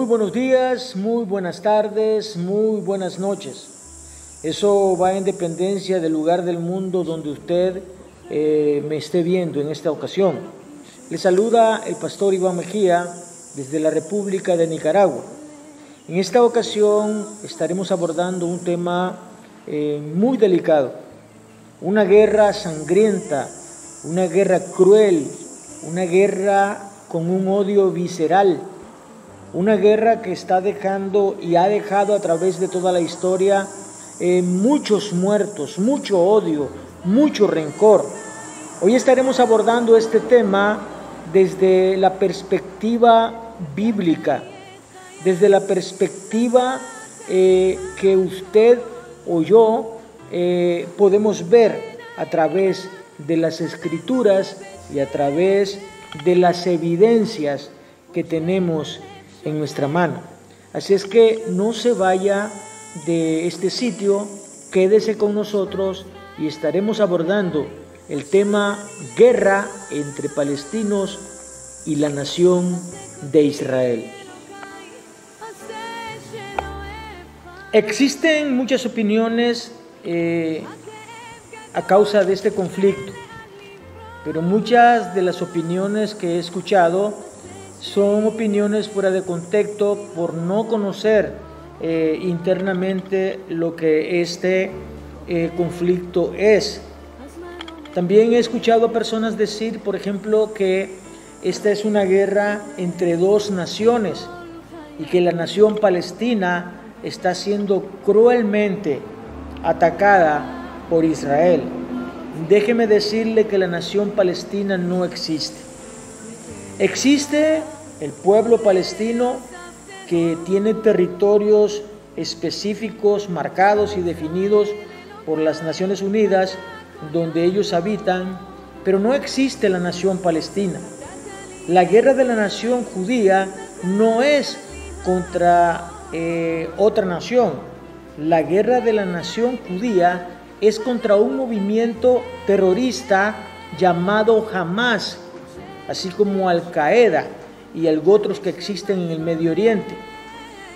buenos días, muy buenas tardes, muy buenas noches. Eso va en dependencia del lugar del mundo donde usted me esté viendo en esta ocasión. Le saluda el pastor Iván Mejía desde la República de Nicaragua. En esta ocasión estaremos abordando un tema muy delicado, una guerra sangrienta, una guerra cruel, una guerra con un odio visceral, una guerra que está dejando y ha dejado a través de toda la historia muchos muertos, mucho odio, mucho rencor. Hoy estaremos abordando este tema desde la perspectiva bíblica, desde la perspectiva que usted o yo podemos ver a través de las Escrituras y a través de las evidencias que tenemos en nuestra mano. Así es que no se vaya de este sitio, quédese con nosotros y estaremos abordando el tema guerra entre palestinos y la nación de Israel. Existen muchas opiniones a causa de este conflicto, pero muchas de las opiniones que he escuchado son opiniones fuera de contexto por no conocer internamente lo que este conflicto es. También he escuchado a personas decir, por ejemplo, que esta es una guerra entre dos naciones y que la nación palestina está siendo cruelmente atacada por Israel. Déjeme decirle que la nación palestina no existe. Existe el pueblo palestino que tiene territorios específicos, marcados y definidos por las Naciones Unidas, donde ellos habitan, pero no existe la nación palestina. La guerra de la nación judía no es contra otra nación. La guerra de la nación judía es contra un movimiento terrorista llamado Hamas, así como Al-Qaeda y otros que existen en el Medio Oriente.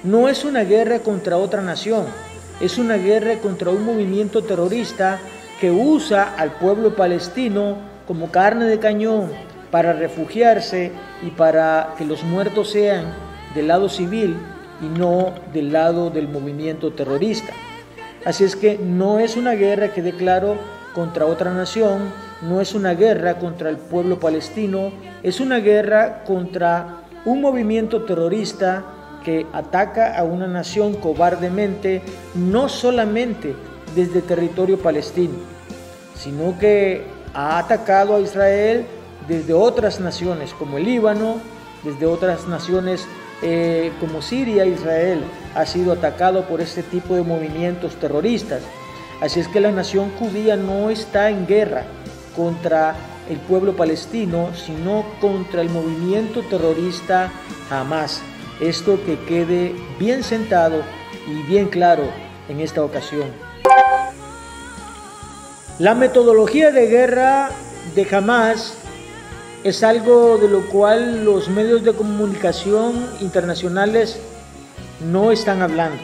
No es una guerra contra otra nación, es una guerra contra un movimiento terrorista que usa al pueblo palestino como carne de cañón para refugiarse y para que los muertos sean del lado civil y no del lado del movimiento terrorista. Así es que no es una guerra, quede claro, contra otra nación, no es una guerra contra el pueblo palestino, es una guerra contra un movimiento terrorista que ataca a una nación cobardemente, no solamente desde territorio palestino, sino que ha atacado a Israel desde otras naciones como el Líbano, desde otras naciones como Siria. Israel ha sido atacado por este tipo de movimientos terroristas. Así es que la nación judía no está en guerra contra el pueblo palestino, sino contra el movimiento terrorista Hamas. Esto que quede bien sentado y bien claro en esta ocasión. La metodología de guerra de Hamas es algo de lo cual los medios de comunicación internacionales no están hablando.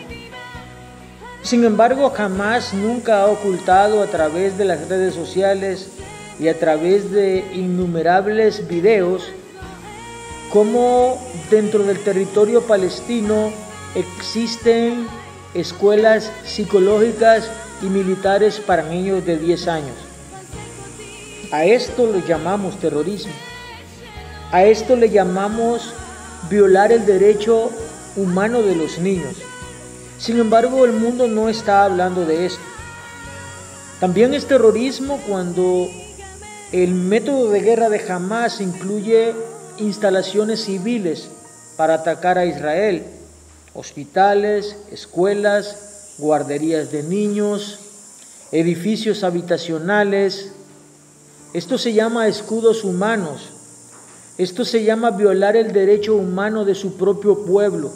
Sin embargo, Hamas nunca ha ocultado a través de las redes sociales y a través de innumerables videos cómo dentro del territorio palestino existen escuelas psicológicas y militares para niños de 10 años. A esto lo llamamos terrorismo. A esto le llamamos violar el derecho humano de los niños. Sin embargo, el mundo no está hablando de esto. También es terrorismo cuando el método de guerra de Hamas incluye instalaciones civiles para atacar a Israel, hospitales, escuelas, guarderías de niños, edificios habitacionales. Esto se llama escudos humanos. Esto se llama violar el derecho humano de su propio pueblo,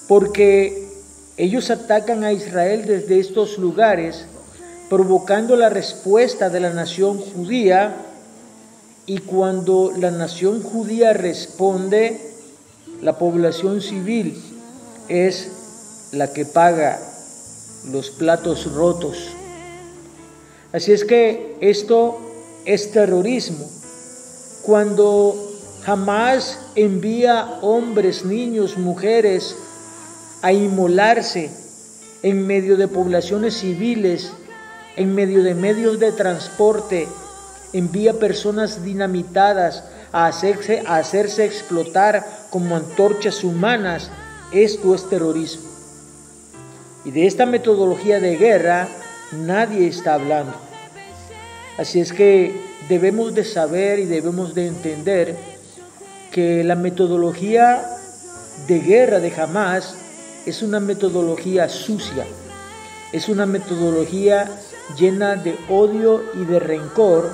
porque ellos atacan a Israel desde estos lugares, provocando la respuesta de la nación judía, y cuando la nación judía responde, la población civil es la que paga los platos rotos. Así es que esto es terrorismo. Cuando Hamás envía hombres, niños, mujeres a inmolarse en medio de poblaciones civiles, en medio de medios de transporte, envía personas dinamitadas a hacerse explotar como antorchas humanas, esto es terrorismo. Y de esta metodología de guerra nadie está hablando. Así es que debemos de saber y debemos de entender que la metodología de guerra de Hamás es una metodología sucia, es una metodología llena de odio y de rencor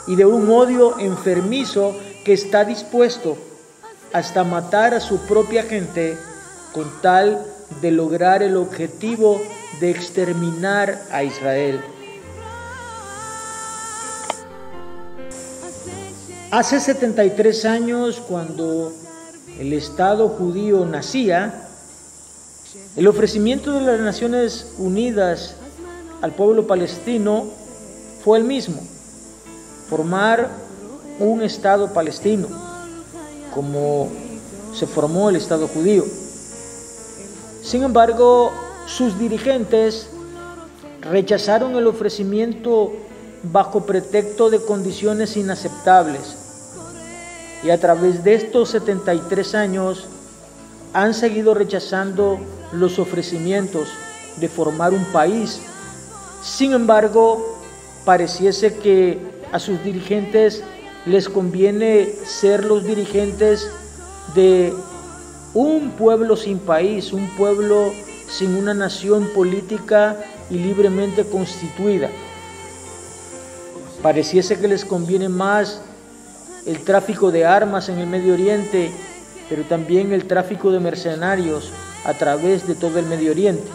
y de un odio enfermizo que está dispuesto hasta matar a su propia gente con tal de lograr el objetivo de exterminar a Israel. Hace 73 años, cuando el Estado judío nacía, el ofrecimiento de las Naciones Unidas al pueblo palestino fue el mismo: formar un Estado palestino, como se formó el Estado judío. Sin embargo, sus dirigentes rechazaron el ofrecimiento bajo pretexto de condiciones inaceptables, y a través de estos 73 años han seguido rechazando los ofrecimientos de formar un país. Sin embargo, pareciese que a sus dirigentes les conviene ser los dirigentes de un pueblo sin país, un pueblo sin una nación política y libremente constituida. Pareciese que les conviene más el tráfico de armas en el Medio Oriente, pero también el tráfico de mercenarios a través de todo el Medio Oriente.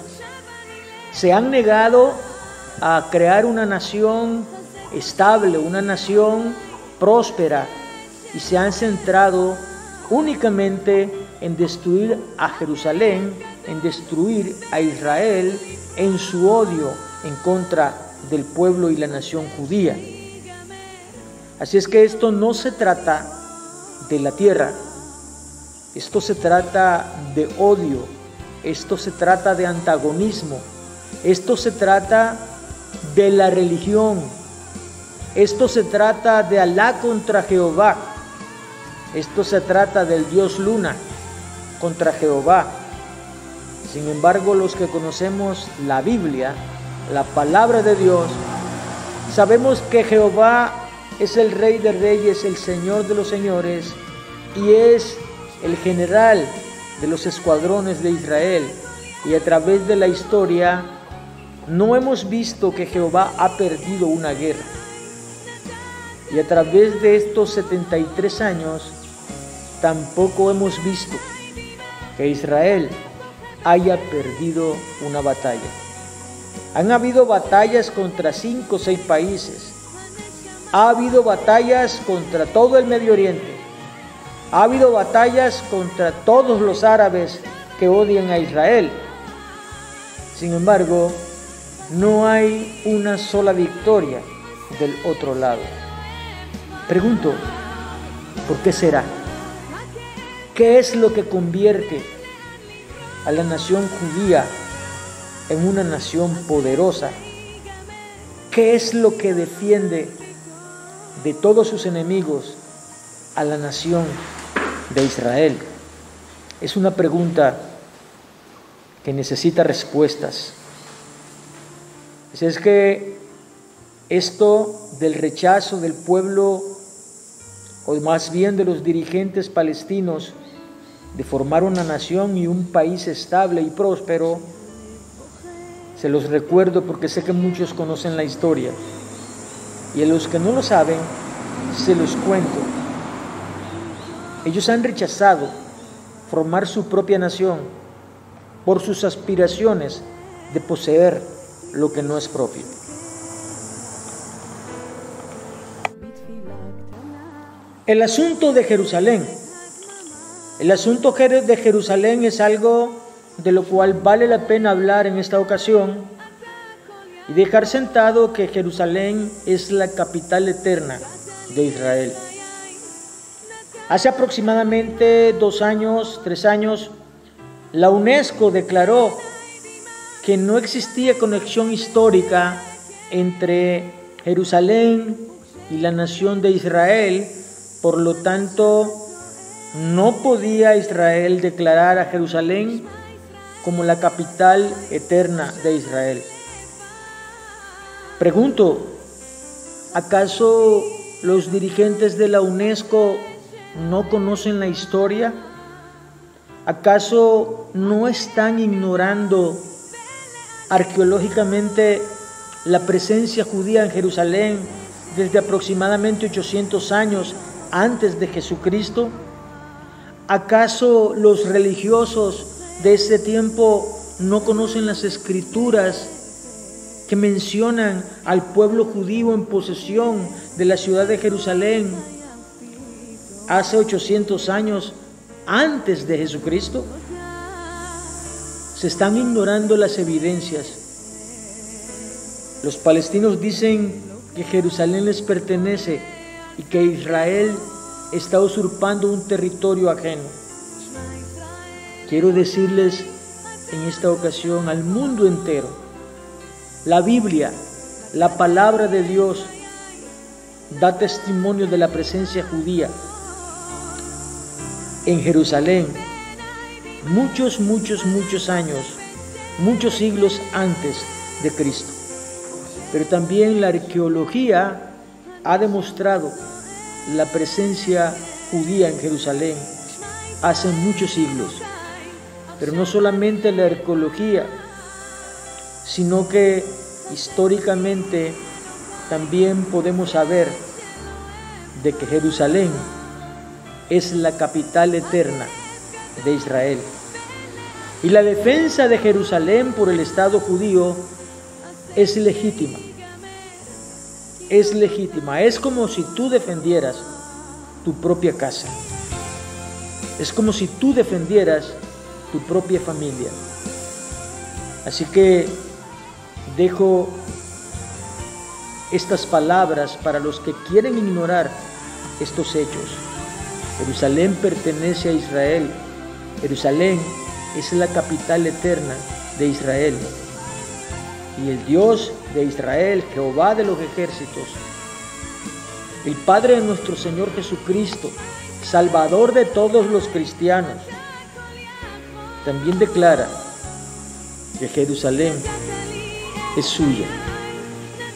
Se han negado a crear una nación estable, una nación próspera, y se han centrado únicamente en destruir a Jerusalén, en destruir a Israel, en su odio en contra del pueblo y la nación judía. Así es que esto no se trata de la tierra, esto se trata de odio, esto se trata de antagonismo, esto se trata de la religión, esto se trata de Alá contra Jehová, esto se trata del dios Luna contra Jehová. Sin embargo, los que conocemos la Biblia, la palabra de Dios, sabemos que Jehová es el Rey de Reyes, el Señor de los Señores, y es el general de los escuadrones de Israel. Y a través de la historia no hemos visto que Jehová ha perdido una guerra. Y a través de estos 73 años tampoco hemos visto que Israel haya perdido una batalla. Han habido batallas contra 5 o 6 países. Ha habido batallas contra todo el Medio Oriente. Ha habido batallas contra todos los árabes que odian a Israel. Sin embargo, no hay una sola victoria del otro lado. Pregunto, ¿por qué será? ¿Qué es lo que convierte a la nación judía en una nación poderosa? ¿Qué es lo que defiende de todos sus enemigos a la nación de Israel? Es una pregunta que necesita respuestas. Es que esto del rechazo del pueblo, o más bien de los dirigentes palestinos, de formar una nación y un país estable y próspero, se los recuerdo porque sé que muchos conocen la historia, y a los que no lo saben, se los cuento. Ellos han rechazado formar su propia nación por sus aspiraciones de poseer lo que no es propio. El asunto de Jerusalén El asunto de Jerusalén es algo de lo cual vale la pena hablar en esta ocasión y dejar sentado que Jerusalén es la capital eterna de Israel. Hace aproximadamente 2 años, 3 años, la UNESCO declaró que no existía conexión histórica entre Jerusalén y la nación de Israel, por lo tanto, no podía Israel declarar a Jerusalén como la capital eterna de Israel. Pregunto, ¿acaso los dirigentes de la UNESCO no conocen la historia? ¿Acaso no están ignorando arqueológicamente la presencia judía en Jerusalén desde aproximadamente 800 años antes de Jesucristo? ¿Acaso los religiosos de ese tiempo no conocen las escrituras que mencionan al pueblo judío en posesión de la ciudad de Jerusalén hace 800 años antes de Jesucristo? Se están ignorando las evidencias. Los palestinos dicen que Jerusalén les pertenece y que Israel está usurpando un territorio ajeno. Quiero decirles en esta ocasión al mundo entero, la Biblia, la palabra de Dios, da testimonio de la presencia judía en Jerusalén muchos años, muchos siglos antes de Cristo. Pero también la arqueología ha demostrado la presencia judía en Jerusalén hace muchos siglos. Pero no solamente la arqueología, sino que históricamente también podemos saber de que Jerusalén es la capital eterna de Israel. Y la defensa de Jerusalén por el Estado judío es legítima. Es legítima. Es como si tú defendieras tu propia casa. Es como si tú defendieras tu propia familia. Así que dejo estas palabras para los que quieren ignorar estos hechos. Jerusalén pertenece a Israel. Jerusalén es la capital eterna de Israel. Y el Dios de Israel, Jehová de los ejércitos, el Padre de nuestro Señor Jesucristo, Salvador de todos los cristianos, también declara que Jerusalén es suya,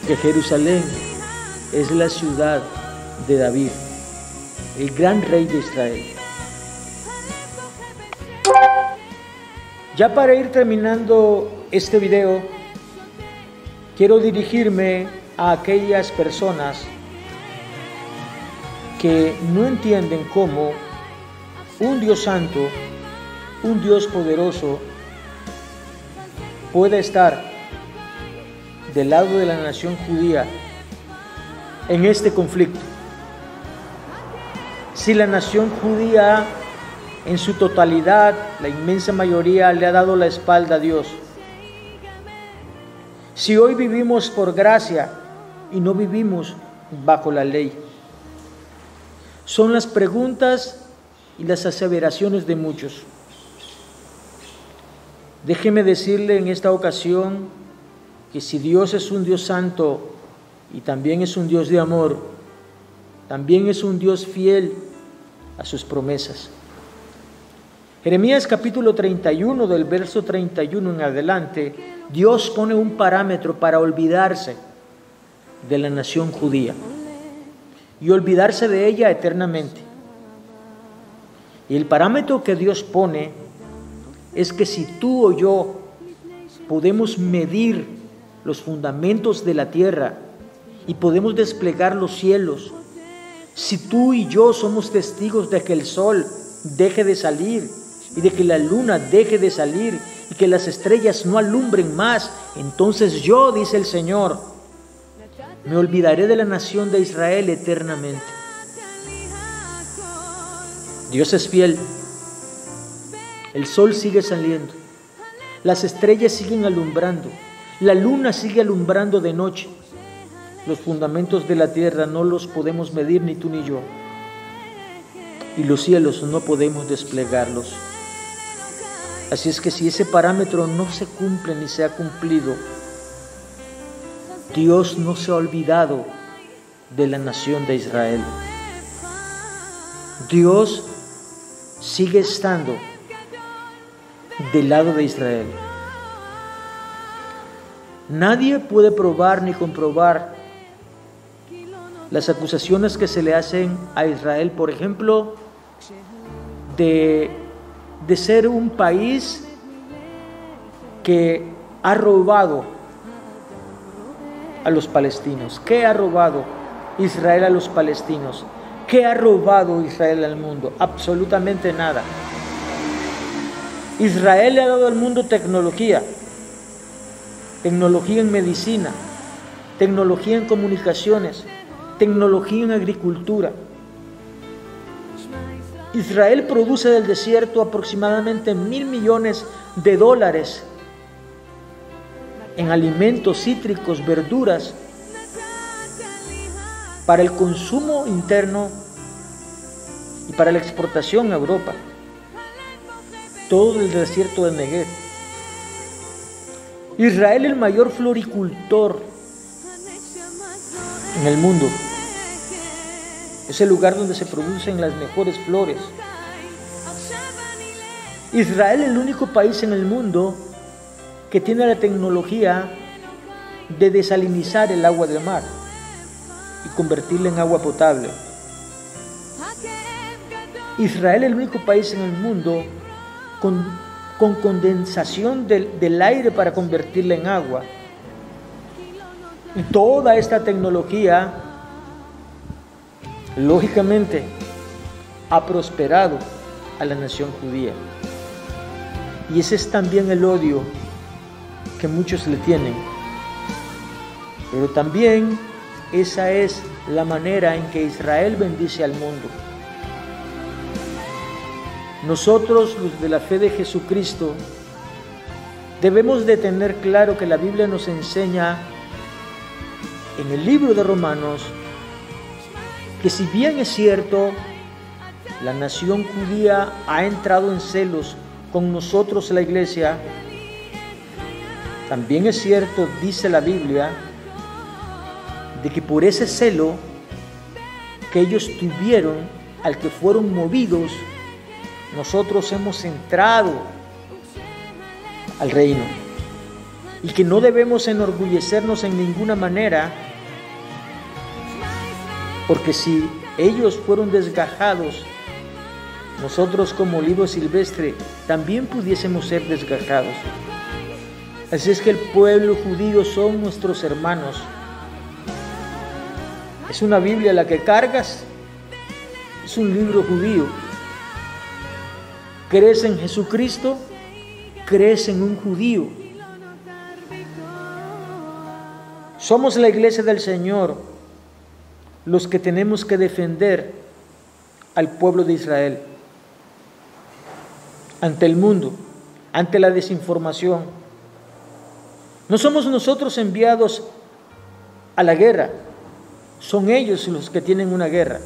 que Jerusalén es la ciudad de David, el gran rey de Israel. Ya para ir terminando este video, quiero dirigirme a aquellas personas que no entienden cómo un Dios santo, un Dios poderoso, puede estar del lado de la nación judía en este conflicto. Si la nación judía en su totalidad, la inmensa mayoría, le ha dado la espalda a Dios. Si hoy vivimos por gracia y no vivimos bajo la ley. Son las preguntas y las aseveraciones de muchos. Déjeme decirle en esta ocasión que si Dios es un Dios santo y también es un Dios de amor, también es un Dios fiel a sus promesas. Jeremías capítulo 31, del verso 31 en adelante, Dios pone un parámetro para olvidarse de la nación judía y olvidarse de ella eternamente. Y el parámetro que Dios pone es que si tú o yo podemos medir los fundamentos de la tierra y podemos desplegar los cielos, si tú y yo somos testigos de que el sol deje de salir y de que la luna deje de salir y que las estrellas no alumbren más, entonces yo, dice el Señor, me olvidaré de la nación de Israel eternamente. Dios es fiel El sol sigue saliendo, las estrellas siguen alumbrando, la luna sigue alumbrando de noche. Los fundamentos de la tierra no los podemos medir ni tú ni yo, y los cielos no podemos desplegarlos. Así es que si ese parámetro no se cumple ni se ha cumplido, Dios no se ha olvidado de la nación de Israel. Dios sigue estando del lado de Israel. Nadie puede probar ni comprobar las acusaciones que se le hacen a Israel, por ejemplo, de ser un país que ha robado a los palestinos. ¿Qué ha robado Israel a los palestinos? ¿Qué ha robado Israel al mundo? Absolutamente nada. Israel le ha dado al mundo tecnología en medicina, tecnología en comunicaciones, tecnología en agricultura. Israel produce del desierto aproximadamente $1.000 millones en alimentos cítricos, verduras, para el consumo interno y para la exportación a Europa. Todo del desierto de Negev. Israel, el mayor floricultor en el mundo. Es el lugar donde se producen las mejores flores. Israel, el único país en el mundo que tiene la tecnología de desalinizar el agua del mar y convertirla en agua potable. Israel, el único país en el mundo con condensación del aire para convertirla en agua. Y toda esta tecnología, lógicamente, ha prosperado a la nación judía. Y ese es también el odio que muchos le tienen. Pero también esa es la manera en que Israel bendice al mundo. Nosotros, los de la fe de Jesucristo, debemos de tener claro que la Biblia nos enseña en el libro de Romanos que si bien es cierto, la nación judía ha entrado en celos con nosotros, la iglesia, también es cierto, dice la Biblia, de que por ese celo que ellos tuvieron, al que fueron movidos, nosotros hemos entrado al reino, y que no debemos enorgullecernos en ninguna manera, porque si ellos fueron desgajados, nosotros como olivo silvestre también pudiésemos ser desgajados. Así es que el pueblo judío son nuestros hermanos. Es una Biblia la que cargas, es un libro judío. ¿Crees en Jesucristo? ¿Crees en un judío? Somos la iglesia del Señor los que tenemos que defender al pueblo de Israel ante el mundo, ante la desinformación. No somos nosotros enviados a la guerra, son ellos los que tienen una guerra.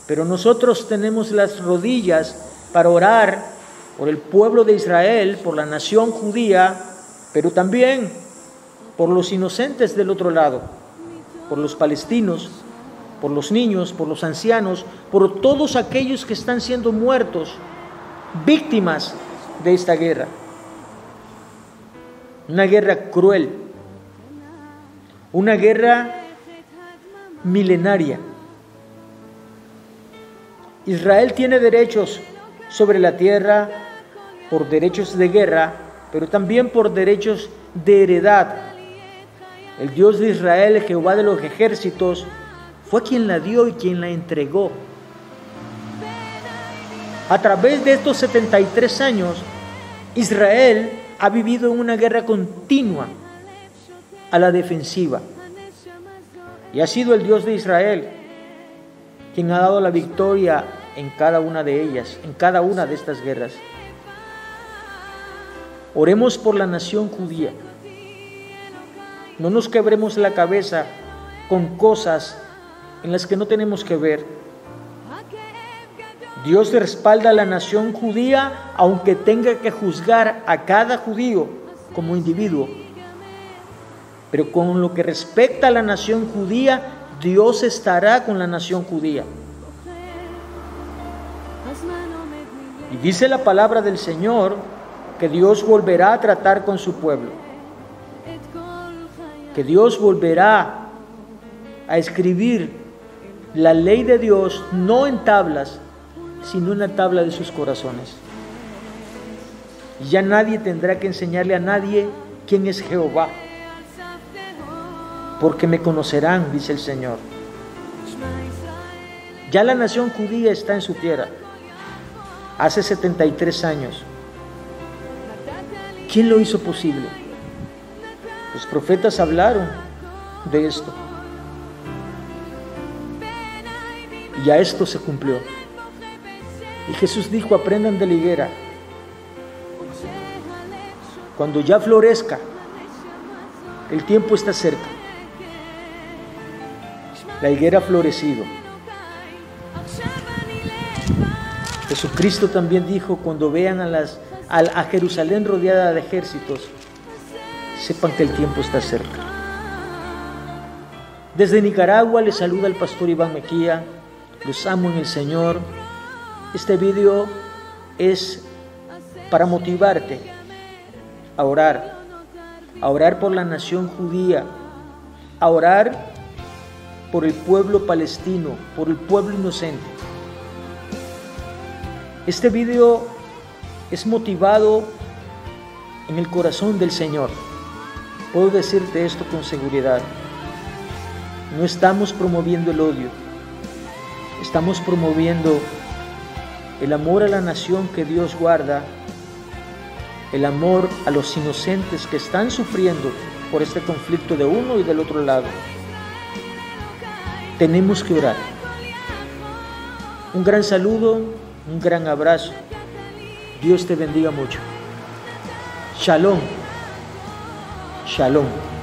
Pero nosotros tenemos las rodillas para orar por el pueblo de Israel, por la nación judía, pero también por los inocentes del otro lado, por los palestinos, por los niños, por los ancianos, por todos aquellos que están siendo muertos, víctimas de esta guerra. Una guerra cruel, una guerra milenaria. Israel tiene derechos sobre la tierra por derechos de guerra, pero también por derechos de heredad. El Dios de Israel, Jehová de los ejércitos, fue quien la dio y quien la entregó. A través de estos 73 años, Israel ha vivido en una guerra continua a la defensiva. Y ha sido el Dios de Israel quien ha dado la victoria en cada una de ellas, en cada una de estas guerras. Oremos por la nación judía. No nos quebremos la cabeza con cosas en las que no tenemos que ver. Dios respalda a la nación judía, aunque tenga que juzgar a cada judío como individuo. Pero con lo que respecta a la nación judía, Dios estará con la nación judía. Y dice la palabra del Señor que Dios volverá a tratar con su pueblo, que Dios volverá a escribir la ley de Dios no en tablas, sino en la tabla de sus corazones. Y ya nadie tendrá que enseñarle a nadie quién es Jehová, porque me conocerán, dice el Señor. Ya la nación judía está en su tierra, hace 73 años. ¿Quién lo hizo posible? Los profetas hablaron de esto. Y ya esto se cumplió. Y Jesús dijo, aprendan de la higuera. Cuando ya florezca, el tiempo está cerca. La higuera ha florecido. Jesucristo también dijo, cuando vean a Jerusalén rodeada de ejércitos, sepan que el tiempo está cerca. Desde Nicaragua les saluda el pastor Iván Mejía. Los amo en el Señor. Este video es para motivarte a orar por la nación judía, a orar por el pueblo palestino, por el pueblo inocente. Este video es motivado en el corazón del Señor. Puedo decirte esto con seguridad. No estamos promoviendo el odio, estamos promoviendo el amor a la nación que Dios guarda, el amor a los inocentes que están sufriendo por este conflicto de uno y del otro lado. Tenemos que orar. Un gran saludo, un gran abrazo. Dios te bendiga mucho. Shalom. Shalom.